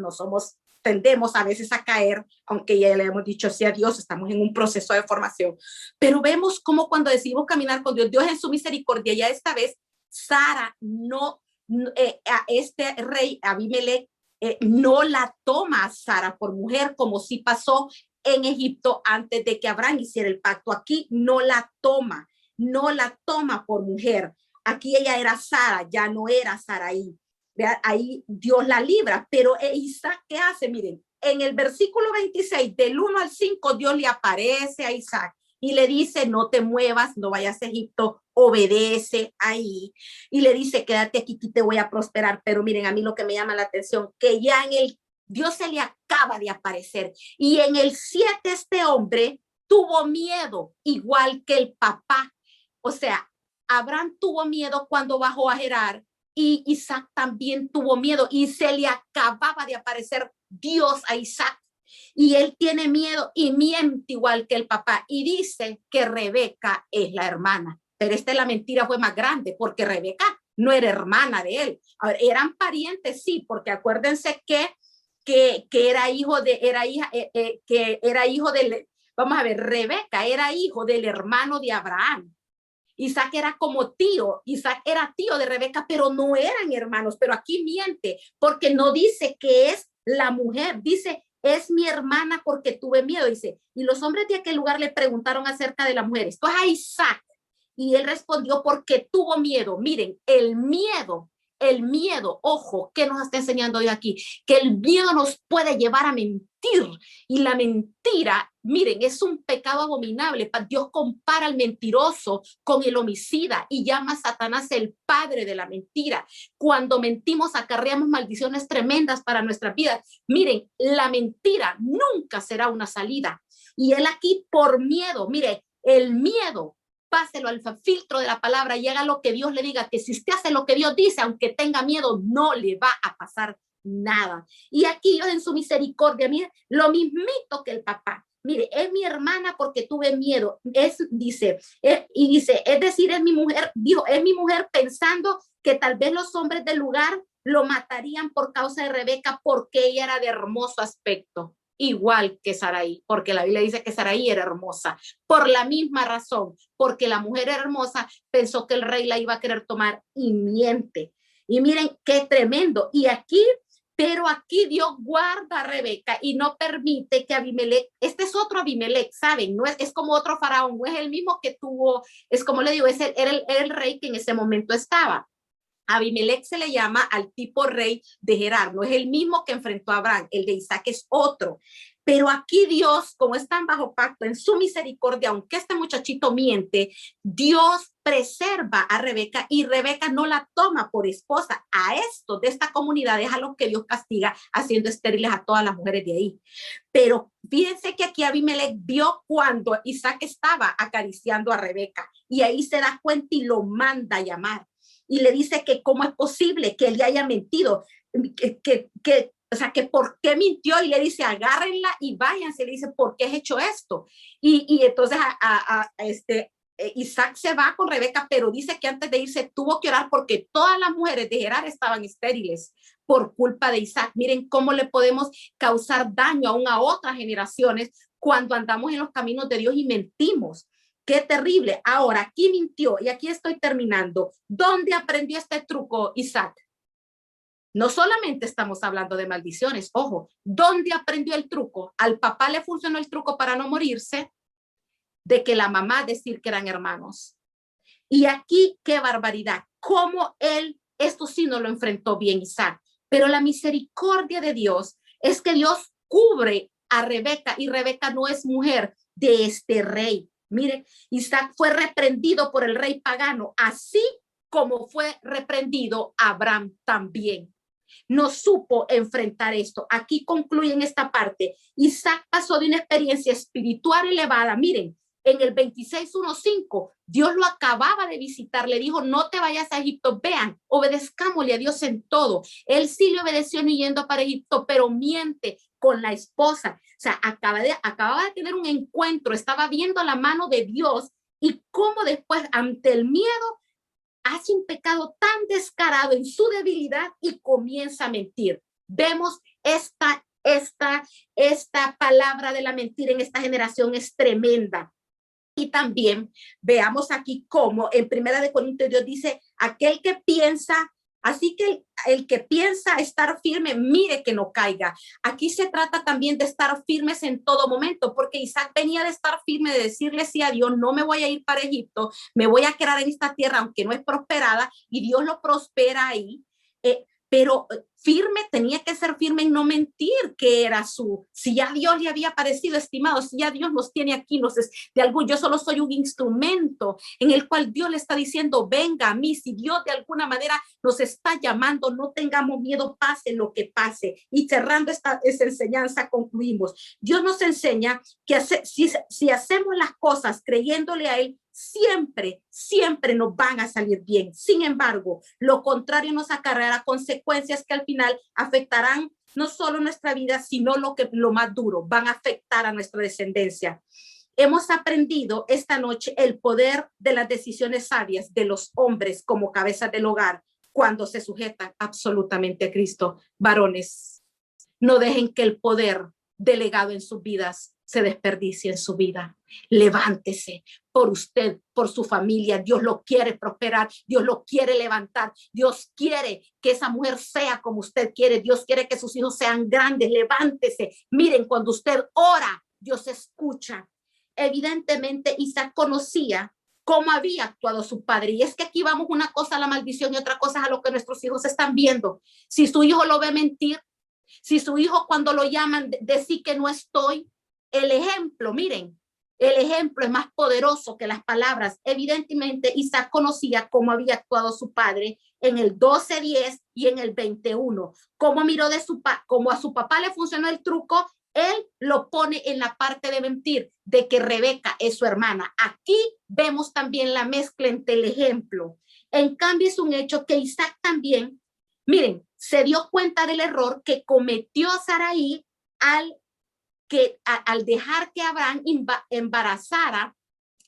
tendemos a veces a caer, aunque ya le hemos dicho sí a Dios, estamos en un proceso de formación, pero vemos cómo cuando decidimos caminar con Dios, Dios en su misericordia, ya esta vez Sara a este rey Abimelech no la toma a Sara por mujer, como sí pasó en Egipto antes de que Abraham hiciera el pacto. Aquí no la toma por mujer. Aquí ella era Sara, ya no era Saraí. Ahí Dios la libra, pero Isaac, ¿qué hace? Miren, en el versículo 26, del 1 al 5, Dios le aparece a Isaac y le dice, no te muevas, no vayas a Egipto, obedece ahí. Y le dice, quédate aquí, te voy a prosperar. Pero miren, a mí lo que me llama la atención, que ya Dios se le acaba de aparecer. Y en el 7 este hombre tuvo miedo, igual que el papá. O sea, Abraham tuvo miedo cuando bajó a Gerar, y Isaac también tuvo miedo y se le acababa de aparecer Dios a Isaac y él tiene miedo y miente igual que el papá y dice que Rebeca es la hermana, pero la mentira fue más grande porque Rebeca no era hermana de él. A ver, eran parientes, sí, porque acuérdense que era hijo de, vamos a ver, Rebeca era hijo del hermano de Abraham. Isaac era como tío, Isaac era tío de Rebeca, pero no eran hermanos. Pero aquí miente, porque no dice que es la mujer, dice, es mi hermana porque tuve miedo, dice. Y los hombres de aquel lugar le preguntaron acerca de la mujer. Esto es a Isaac. Y él respondió, porque tuvo miedo. Miren, el miedo, ojo, ¿qué nos está enseñando hoy aquí? Que el miedo nos puede llevar a mentir. Y la mentira, miren, es un pecado abominable. Dios compara al mentiroso con el homicida y llama a Satanás el padre de la mentira. Cuando mentimos acarreamos maldiciones tremendas para nuestras vidas. Miren, la mentira nunca será una salida. Y él aquí por miedo, mire, el miedo, páselo al filtro de la palabra y haga lo que Dios le diga, que si usted hace lo que Dios dice, aunque tenga miedo, no le va a pasar nada. Y aquí Dios en su misericordia, mire, lo mismito que el papá. Mire, es mi hermana porque tuve miedo. Dice, es decir, es mi mujer, dijo, es mi mujer pensando que tal vez los hombres del lugar lo matarían por causa de Rebeca porque ella era de hermoso aspecto, igual que Saraí, porque la Biblia dice que Saraí era hermosa. Por la misma razón, porque la mujer era hermosa, pensó que el rey la iba a querer tomar y miente. Y miren qué tremendo. Y aquí pero aquí Dios guarda a Rebeca y no permite que Abimelech, este es otro Abimelech, ¿saben? No es como otro faraón, no es el mismo que tuvo, es como le digo, era el rey que en ese momento estaba. Abimelech se le llama al tipo rey de Gerar, no es el mismo que enfrentó a Abraham, el de Isaac es otro. Pero aquí Dios, como están bajo pacto, en su misericordia, aunque este muchachito miente, Dios preserva a Rebeca y Rebeca no la toma por esposa. A esto de esta comunidad es a lo que Dios castiga haciendo estériles a todas las mujeres de ahí. Pero fíjense que aquí Abimelech vio cuando Isaac estaba acariciando a Rebeca y ahí se da cuenta y lo manda a llamar. Y le dice que cómo es posible que él le haya mentido, o sea, que por qué mintió y le dice, agárrenla y váyanse, le dice, ¿por qué has hecho esto? Y entonces Isaac se va con Rebeca, pero dice que antes de irse tuvo que orar porque todas las mujeres de Gerar estaban estériles por culpa de Isaac. Miren cómo le podemos causar daño aún a otras generaciones cuando andamos en los caminos de Dios y mentimos. Qué terrible. Ahora, aquí mintió y aquí estoy terminando. ¿Dónde aprendió este truco Isaac? No solamente estamos hablando de maldiciones, ojo, ¿dónde aprendió el truco? Al papá le funcionó el truco para no morirse, de que la mamá decir que eran hermanos. Y aquí, qué barbaridad, cómo él, esto sí no lo enfrentó bien Isaac, pero la misericordia de Dios es que Dios cubre a Rebeca y Rebeca no es mujer de este rey. Mire, Isaac fue reprendido por el rey pagano, así como fue reprendido Abraham también. No supo enfrentar esto. Aquí concluye en esta parte. Isaac pasó de una experiencia espiritual elevada. Miren, en el 26:1:5, Dios lo acababa de visitar, le dijo, no te vayas a Egipto, vean, obedezcámosle a Dios en todo. Él sí le obedeció no yendo para Egipto, pero miente con la esposa. O sea, acababa de tener un encuentro, estaba viendo la mano de Dios y cómo después, ante el miedo, hace un pecado tan descarado en su debilidad y comienza a mentir. Vemos esta palabra de la mentira en esta generación es tremenda. Y también veamos aquí cómo en Primera de Corintios Dios dice, aquel que piensa, así que el que piensa estar firme, mire que no caiga. Aquí se trata también de estar firmes en todo momento, porque Isaac venía de estar firme, de decirle sí a Dios, no me voy a ir para Egipto, me voy a quedar en esta tierra, aunque no es prosperada, y Dios lo prospera ahí. Pero firme, tenía que ser firme en no mentir que era si ya Dios le había parecido, estimado, si ya Dios nos tiene aquí, yo solo soy un instrumento en el cual Dios le está diciendo, venga a mí, si Dios de alguna manera nos está llamando, no tengamos miedo, pase lo que pase. Y cerrando esta enseñanza, concluimos. Dios nos enseña que si hacemos las cosas creyéndole a Él, siempre nos van a salir bien. Sin embargo, lo contrario nos acarreará consecuencias que al final afectarán no solo nuestra vida, sino lo más duro, van a afectar a nuestra descendencia. Hemos aprendido esta noche el poder de las decisiones sabias de los hombres como cabezas del hogar cuando se sujetan absolutamente a Cristo. Varones, no dejen que el poder delegado en sus vidas se desperdicie en su vida. Levántese por usted, por su familia. Dios lo quiere prosperar, Dios lo quiere levantar, Dios quiere que esa mujer sea como usted quiere, Dios quiere que sus hijos sean grandes. Levántese. Miren, cuando usted ora, Dios escucha. Evidentemente, Isaac conocía cómo había actuado su padre. Y es que aquí vamos una cosa a la maldición y otra cosa a lo que nuestros hijos están viendo. Si su hijo lo ve mentir, si su hijo cuando lo llaman decir que no estoy, el ejemplo, miren, el ejemplo es más poderoso que las palabras. Evidentemente, Isaac conocía cómo había actuado su padre en el 12:10 y en el 21. Cómo miró cómo a su papá le funcionó el truco, él lo pone en la parte de mentir, de que Rebeca es su hermana. Aquí vemos también la mezcla entre el ejemplo. En cambio, es un hecho que Isaac también, miren, se dio cuenta del error que cometió Sarai al dejar que Abraham embarazara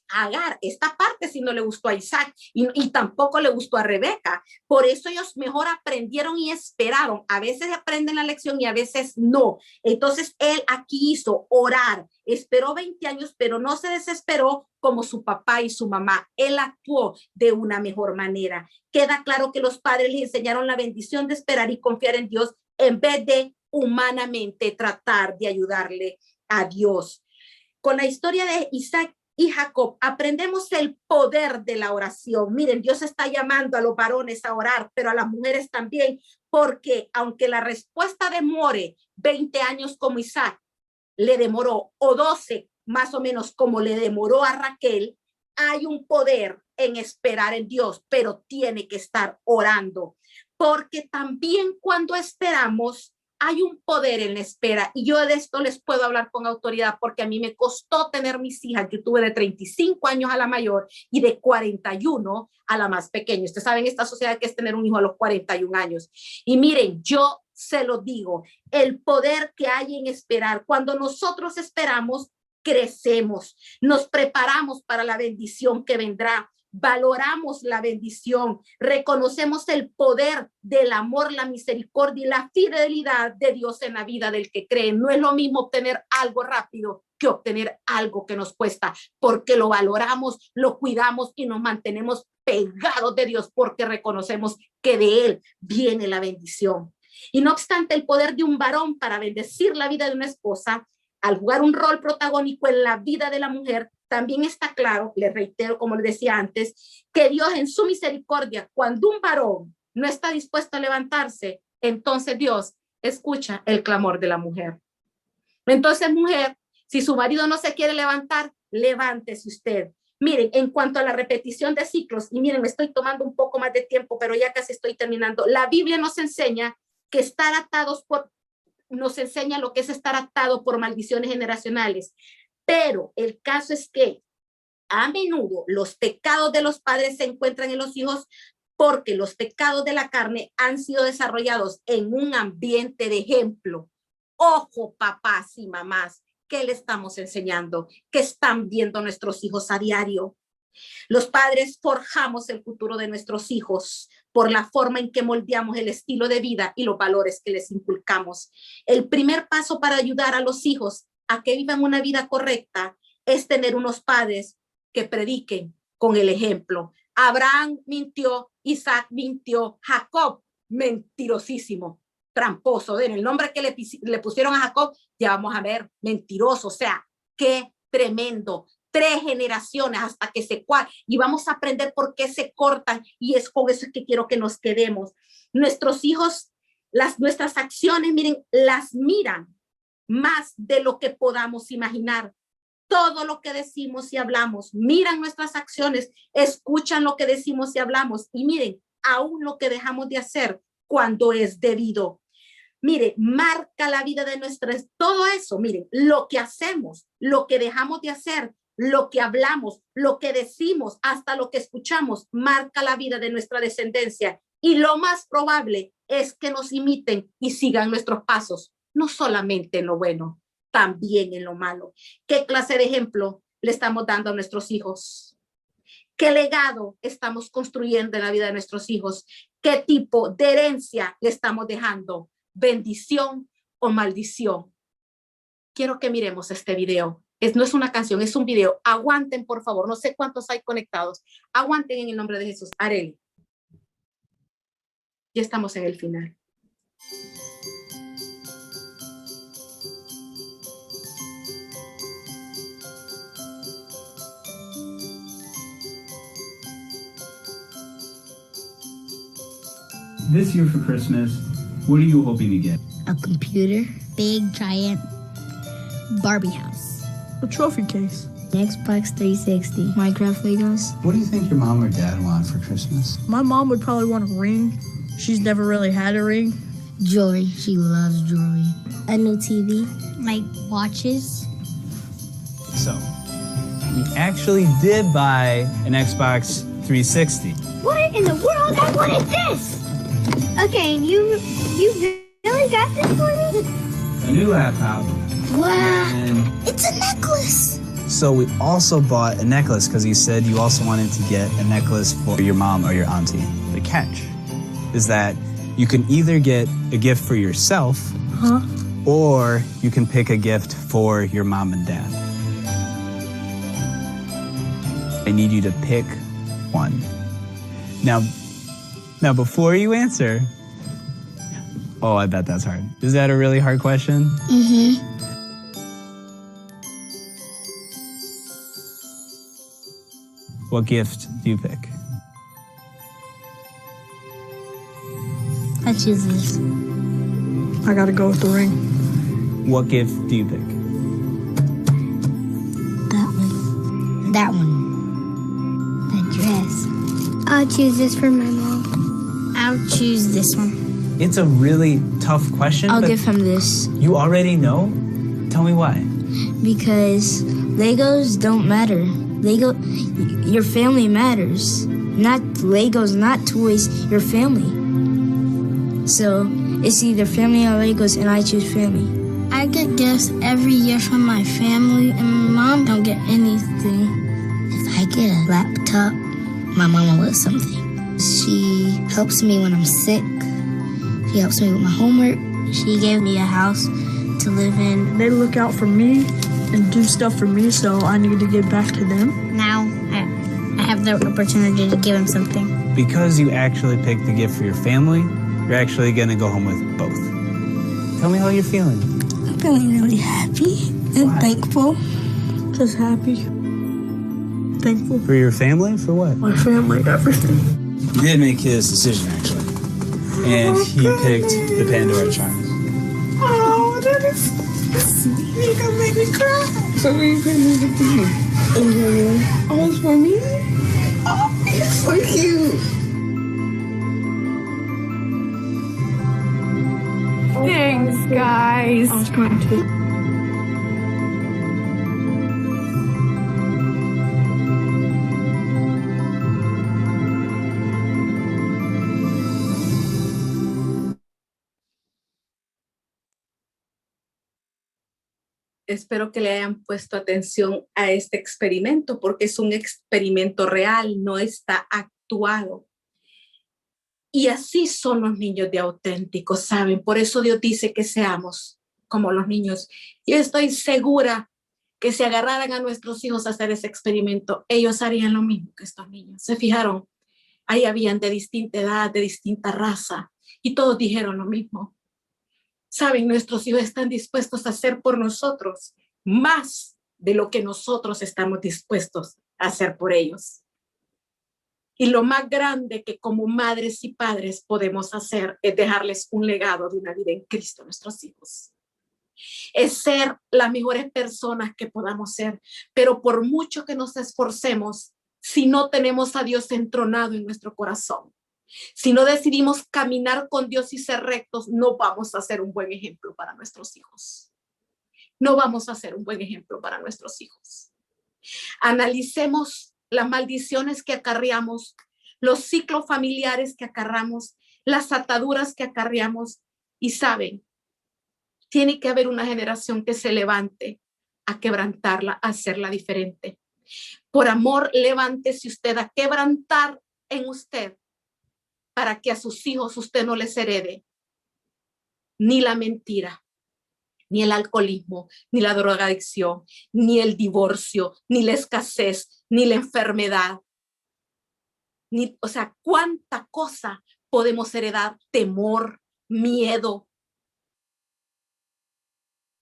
a Agar. Esta parte sí no le gustó a Isaac y tampoco le gustó a Rebeca. Por eso ellos mejor aprendieron y esperaron. A veces aprenden la lección y a veces no. Entonces él aquí hizo orar. Esperó 20 años, pero no se desesperó como su papá y su mamá. Él actuó de una mejor manera. Queda claro que los padres le enseñaron la bendición de esperar y confiar en Dios en vez de humanamente tratar de ayudarle a Dios. Con la historia de Isaac y Jacob aprendemos el poder de la oración. Miren, Dios está llamando a los varones a orar, pero a las mujeres también, porque aunque la respuesta demore 20 años como Isaac le demoró, o 12 más o menos como le demoró a Raquel, hay un poder en esperar en Dios, pero tiene que estar orando, porque también cuando esperamos hay un poder en la espera, y yo de esto les puedo hablar con autoridad porque a mí me costó tener mis hijas. Yo tuve de 35 años a la mayor y de 41 a la más pequeña. Ustedes saben esta sociedad que es tener un hijo a los 41 años. Y miren, yo se lo digo, el poder que hay en esperar. Cuando nosotros esperamos, crecemos, nos preparamos para la bendición que vendrá. Valoramos la bendición, reconocemos el poder del amor, la misericordia y la fidelidad de Dios en la vida del que cree. No es lo mismo obtener algo rápido que obtener algo que nos cuesta, porque lo valoramos, lo cuidamos y nos mantenemos pegados de Dios porque reconocemos que de Él viene la bendición. Y no obstante, el poder de un varón para bendecir la vida de una esposa, al jugar un rol protagónico en la vida de la mujer, también está claro, les reitero, como les decía antes, que Dios en su misericordia, cuando un varón no está dispuesto a levantarse, entonces Dios escucha el clamor de la mujer. Entonces, mujer, si su marido no se quiere levantar, levántese usted. Miren, en cuanto a la repetición de ciclos, y miren, me estoy tomando un poco más de tiempo, pero ya casi estoy terminando. La Biblia nos enseña que nos enseña lo que es estar atado por maldiciones generacionales. Pero el caso es que a menudo los pecados de los padres se encuentran en los hijos porque los pecados de la carne han sido desarrollados en un ambiente de ejemplo. Ojo, papás y mamás, ¿qué le estamos enseñando? ¿Qué están viendo nuestros hijos a diario? Los padres forjamos el futuro de nuestros hijos por la forma en que moldeamos el estilo de vida y los valores que les inculcamos. El primer paso para ayudar a los hijos a que vivan una vida correcta es tener unos padres que prediquen con el ejemplo. Abraham mintió, Isaac mintió, Jacob mentirosísimo, tramposo. En el nombre que le pusieron a Jacob, ya vamos a ver, mentiroso. O sea, qué tremendo. 3 generaciones hasta que se cuadran, y vamos a aprender por qué se cortan, y es con eso que quiero que nos quedemos. Nuestros hijos, nuestras acciones, miren, las miran más de lo que podamos imaginar. Todo lo que decimos y hablamos, miran nuestras acciones, escuchan lo que decimos y hablamos, y miren, aún lo que dejamos de hacer cuando es debido. Mire, marca la vida de nuestras, todo eso, miren, lo que hacemos, lo que dejamos de hacer, lo que hablamos, lo que decimos, hasta lo que escuchamos, marca la vida de nuestra descendencia. Y lo más probable es que nos imiten y sigan nuestros pasos, no solamente en lo bueno, también en lo malo. ¿Qué clase de ejemplo le estamos dando a nuestros hijos? ¿Qué legado estamos construyendo en la vida de nuestros hijos? ¿Qué tipo de herencia le estamos dejando? ¿Bendición o maldición? Quiero que miremos este video. No es una canción, es un video. Aguanten, por favor. No sé cuántos hay conectados. Aguanten en el nombre de Jesús. Arely. Ya estamos en el final. This year for Christmas, what are you hoping to get? A computer, big, giant Barbie house. A trophy case. Xbox 360. Minecraft Legos. What do you think your mom or dad want for Christmas? My mom would probably want a ring. She's never really had a ring. Jewelry. She loves jewelry. A new TV. Like watches. So, we actually did buy an Xbox 360. What in the world? I wanted this! Okay, and you really got this for me? A new laptop. Wow. And It's a necklace! So we also bought a necklace because you said you also wanted to get a necklace for your mom or your auntie. The catch is that you can either get a gift for yourself, or you can pick a gift for your mom and dad. I need you to pick one. Now before you answer, oh, I bet that's hard. Is that a really hard question? Mm-hmm. What gift do you pick? I choose this. I gotta go with the ring. What gift do you pick? That one. That one. That dress. I'll choose this for my mom. I'll choose this one. It's a really tough question. I'll but give him this. You already know? Tell me why. Because Legos don't matter. Your family matters. Not Legos, not toys, your family. So it's either family or Legos, and I choose family. I get gifts every year from my family, and my mom don't get anything. If I get a laptop, my mom will get something. She helps me when I'm sick. She helps me with my homework. She gave me a house to live in. They look out for me and do stuff for me, so I need to give back to them. Now I have the opportunity to give him something. Because you actually picked the gift for your family, you're actually gonna go home with both. Tell me how you're feeling. I'm feeling really happy and thankful. Just happy. Thankful For your family? For what? for my family, everything. He did make his decision, actually. And he picked the Pandora charms. Oh, that is sweet. You're gonna make me cry. So we can make it for you. Oh, it's for me? Oh, it's so cute. Thanks, guys. I was going to. Espero que le hayan puesto atención a este experimento porque es un experimento real, no está actuado. Y así son los niños de auténticos, ¿saben? Por eso Dios dice que seamos como los niños. Yo estoy segura que si agarraran a nuestros hijos a hacer ese experimento, ellos harían lo mismo que estos niños. ¿Se fijaron? Ahí habían de distinta edad, de distinta raza, y todos dijeron lo mismo. Saben, nuestros hijos están dispuestos a hacer por nosotros más de lo que nosotros estamos dispuestos a hacer por ellos. Y lo más grande que como madres y padres podemos hacer es dejarles un legado de una vida en Cristo a nuestros hijos. Es ser las mejores personas que podamos ser, pero por mucho que nos esforcemos, si no tenemos a Dios entronado en nuestro corazón, si no decidimos caminar con Dios y ser rectos, no vamos a ser un buen ejemplo para nuestros hijos. No vamos a ser un buen ejemplo para nuestros hijos. Analicemos las maldiciones que acarreamos, los ciclos familiares que acarreamos, las ataduras que acarreamos. Y saben, tiene que haber una generación que se levante a quebrantarla, a hacerla diferente. Por amor, levántese usted a quebrantar en usted para que a sus hijos usted no les herede ni la mentira, ni el alcoholismo, ni la drogadicción, ni el divorcio, ni la escasez, ni la enfermedad. O sea, cuánta cosa podemos heredar: temor, miedo,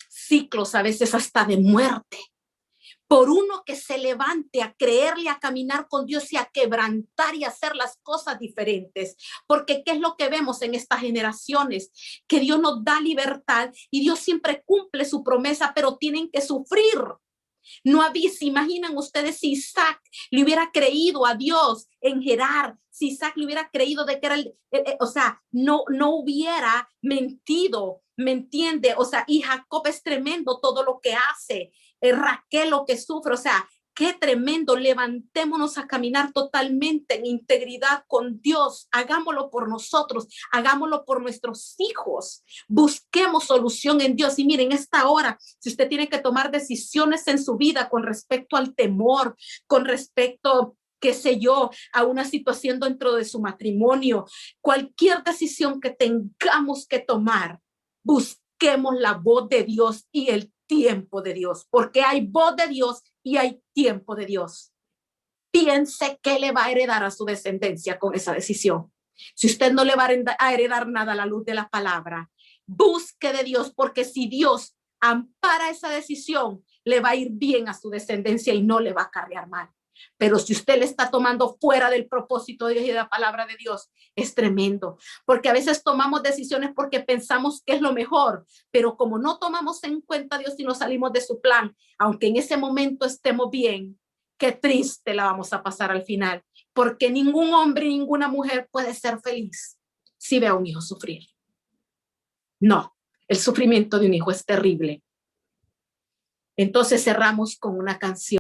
ciclos a veces hasta de muerte. Por uno que se levante a creerle, a caminar con Dios y a quebrantar y a hacer las cosas diferentes. Porque ¿qué es lo que vemos en estas generaciones? Que Dios nos da libertad y Dios siempre cumple su promesa, pero tienen que sufrir. No había, ¿se imaginan ustedes si Isaac le hubiera creído a Dios en Gerar si Isaac le hubiera creído de que era o sea, no hubiera mentido, ¿me entiende? O sea, y Jacob es tremendo todo lo que hace, Raquel lo que sufre, o sea, qué tremendo. Levantémonos a caminar totalmente en integridad con Dios. Hagámoslo por nosotros, hagámoslo por nuestros hijos. Busquemos solución en Dios. Y miren, esta hora, si usted tiene que tomar decisiones en su vida con respecto al temor, con respecto, qué sé yo, a una situación dentro de su matrimonio, cualquier decisión que tengamos que tomar, busquemos la voz de Dios y el tiempo de Dios, porque hay voz de Dios y hay tiempo de Dios. Piense que le va a heredar a su descendencia con esa decisión. Si usted no le va a heredar nada a la luz de la palabra, busque de Dios, porque si Dios ampara esa decisión, le va a ir bien a su descendencia y no le va a acarrear mal. Pero si usted le está tomando fuera del propósito de Dios y de la palabra de Dios, es tremendo, porque a veces tomamos decisiones porque pensamos que es lo mejor, pero como no tomamos en cuenta a Dios y no salimos de su plan, aunque en ese momento estemos bien, qué triste la vamos a pasar al final, porque ningún hombre y ninguna mujer puede ser feliz si ve a un hijo sufrir. No, el sufrimiento de un hijo es terrible. Entonces cerramos con una canción.